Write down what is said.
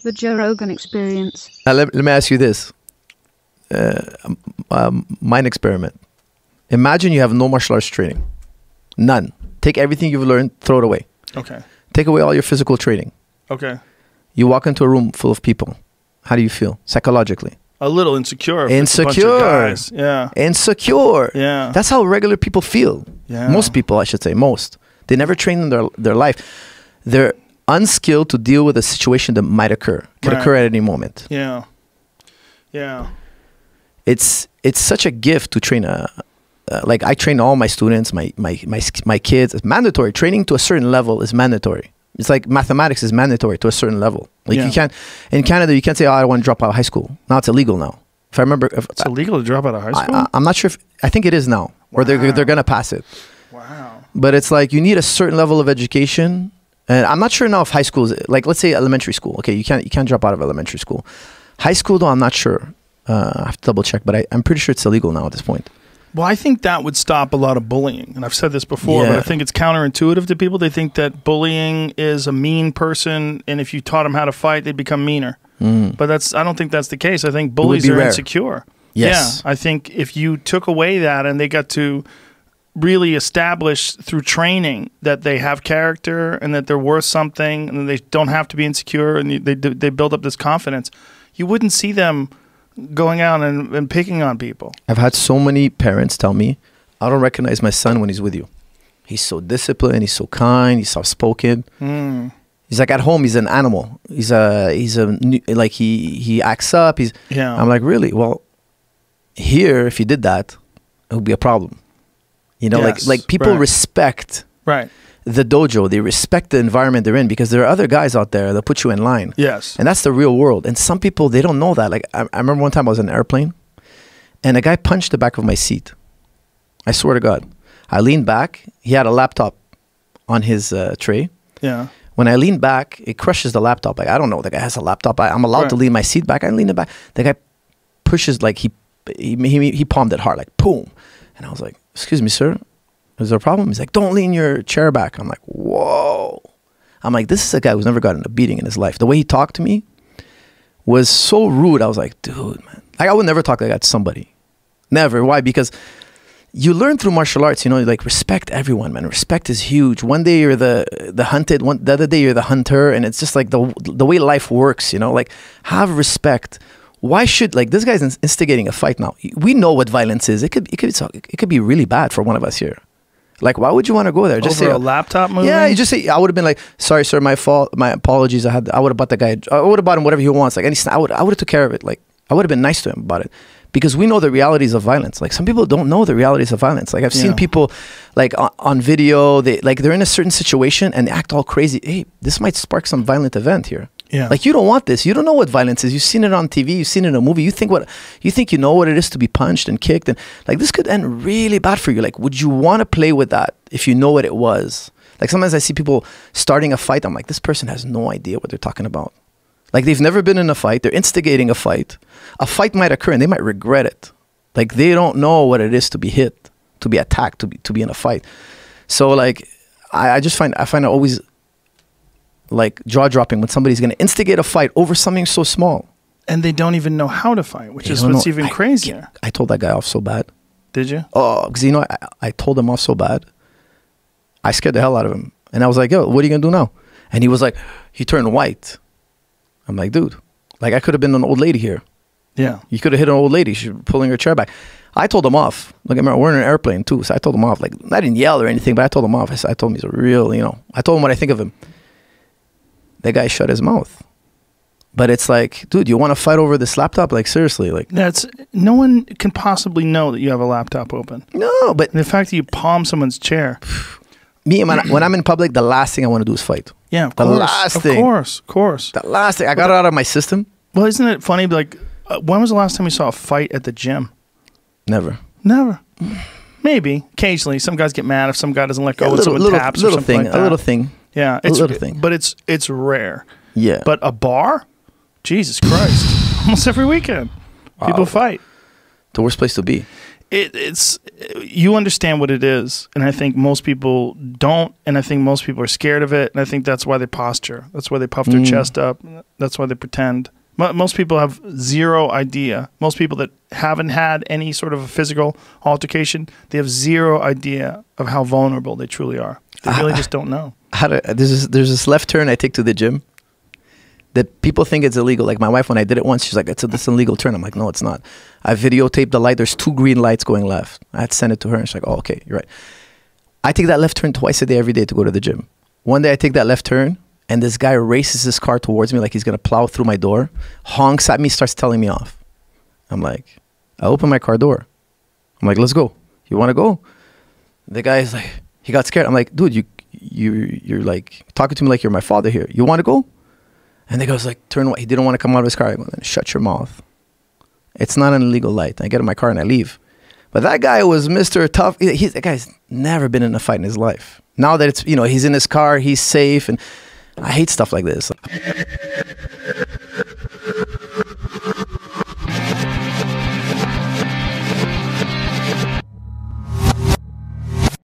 The Joe Rogan Experience. Let me ask you this. Mind experiment. Imagine you have no martial arts training. None. Take everything you've learned, throw it away. Okay. Take away all your physical training. Okay. You walk into a room full of people. How do you feel psychologically? A little insecure. Insecure. Yeah. Insecure. Yeah. That's how regular people feel. Yeah. Most people, I should say. Most. They never train in their life. They're unskilled to deal with a situation that might occur. Could occur at any moment. Yeah. Yeah. It's such a gift to train like I train all my students, my kids. It's mandatory. Training to a certain level is mandatory. It's like mathematics is mandatory to a certain level. Like you can't, in Canada, you can't say, oh, I want to drop out of high school. Now it's illegal now. If I remember. It's illegal to drop out of high school? I'm not sure if, I think it is now. Or they're going to pass it. Wow. But it's like you need a certain level of education. And I'm not sure now if high school is, like let's say elementary school. Okay, you can't drop out of elementary school. High school though, I'm not sure. I have to double check, but I'm pretty sure it's illegal now at this point. Well, I think that would stop a lot of bullying. And I've said this before, but I think it's counterintuitive to people. They think that bullying is a mean person, and if you taught them how to fight, they'd become meaner. But I don't think that's the case. I think bullies are insecure. Yes. Yeah, I think if you took away that and they got to really establish through training that they have character and that they're worth something and that they don't have to be insecure and they build up this confidence, you wouldn't see them going out and picking on people. I've had so many parents tell me, I don't recognize my son when he's with you. He's so disciplined, he's so kind, he's soft-spoken. He's like at home, he's an animal. He acts up. I'm like, really? Well, here, if he did that, it would be a problem. You know, like people respect the dojo. They respect the environment they're in because there are other guys out there that put you in line. Yes. And that's the real world. And some people, they don't know that. Like I remember one time I was in an airplane and a guy punched the back of my seat. I swear to God. I leaned back. He had a laptop on his tray. Yeah. When I leaned back, it crushes the laptop. Like, I don't know. The guy has a laptop. I'm allowed to lean my seat back. I lean it back. The guy pushes, like, he palmed it hard, like, boom. And I was like, excuse me, sir. Is there a problem? He's like, don't lean your chair back. I'm like, whoa. I'm like, this is a guy who's never gotten a beating in his life. The way he talked to me was so rude. I was like, dude, man. Like, I would never talk like that to somebody. Never. Why? Because you learn through martial arts, you know, like respect everyone, man. Respect is huge. One day you're the hunted, the other day you're the hunter. And it's just like the way life works, you know, like have respect. Why should, like, this guy's instigating a fight now. We know what violence is. It could be really bad for one of us here. Like, why would you want to go there? Just Over say a laptop movie? Yeah, you just say, I would have been like, sorry, sir, my fault, my apologies. I would have bought the guy, I would have bought him whatever he wants. Like, I would have took care of it. Like, I would have been nice to him about it. Because we know the realities of violence. Like, some people don't know the realities of violence. Like, I've seen people, like, on video, they're in a certain situation and they act all crazy. Hey, this might spark some violent event here. Yeah. Like, you don't want this. You don't know what violence is. You've seen it on TV. You've seen it in a movie. You think you know what it is to be punched and kicked. And, like, this could end really bad for you. Like, would you want to play with that if you know what it was? Like, sometimes I see people starting a fight. I'm like, this person has no idea what they're talking about. Like, they've never been in a fight. They're instigating a fight. A fight might occur and they might regret it. Like, they don't know what it is to be hit, to be attacked, to be in a fight. So, like, I find it always, like, jaw-dropping when somebody's going to instigate a fight over something so small. And they don't even know how to fight, which is what's even crazier. I told that guy off so bad. Did you? Oh, because, you know, I told him off so bad. I scared the hell out of him. And I was like, yo, what are you going to do now? And he was like, he turned white. I'm like, dude, like, I could have been an old lady here. Yeah. You could have hit an old lady. She's pulling her chair back. I told him off. Look at me, we're in an airplane too. So I told him off. Like, I didn't yell or anything, but I told him off. I told him he's a real, you know, I told him what I think of him. That guy shut his mouth. But it's like, dude, you want to fight over this laptop? Like, seriously, like, no one can possibly know that you have a laptop open. No, but and the fact that you palm someone's chair. Me, when I'm in public, the last thing I want to do is fight. Yeah, of course. Of course. The last thing. I got it out of my system. Well, isn't it funny? Like, when was the last time you saw a fight at the gym? Never. Maybe. Occasionally. Some guys get mad if some guy doesn't let go when someone taps or something like that. A little thing. Yeah. A little thing. But it's rare. Yeah. But a bar? Jesus Christ. Almost every weekend. People fight. The worst place to be. it's you understand what it is, and I think most people don't, and I think most people are scared of it, and I think that's why they posture. That's why they puff their chest up. That's why they pretend. Most people have zero idea. Most people that haven't had any sort of a physical altercation, they have zero idea of how vulnerable they truly are. They really just don't know. There's this left turn I take to the gym that people think it's illegal. Like my wife, when I did it once, she's like, it's an illegal turn. I'm like, no, it's not. I videotaped the light. There's 2 green lights going left. I had to send it to her, and she's like, oh, okay, you're right. I take that left turn twice a day, every day to go to the gym. One day I take that left turn, and this guy races his car towards me like he's going to plow through my door, honks at me, starts telling me off. I'm like, I open my car door. I'm like, let's go. You want to go? The guy's like, he got scared. I'm like, dude, you're like talking to me like you're my father here. You want to go? And the guy was like, turn away. He didn't want to come out of his car. I go, shut your mouth. It's not an illegal light. I get in my car and I leave. But that guy was Mr. Tough. That guy's never been in a fight in his life. Now that it's, he's in his car, he's safe. And I hate stuff like this.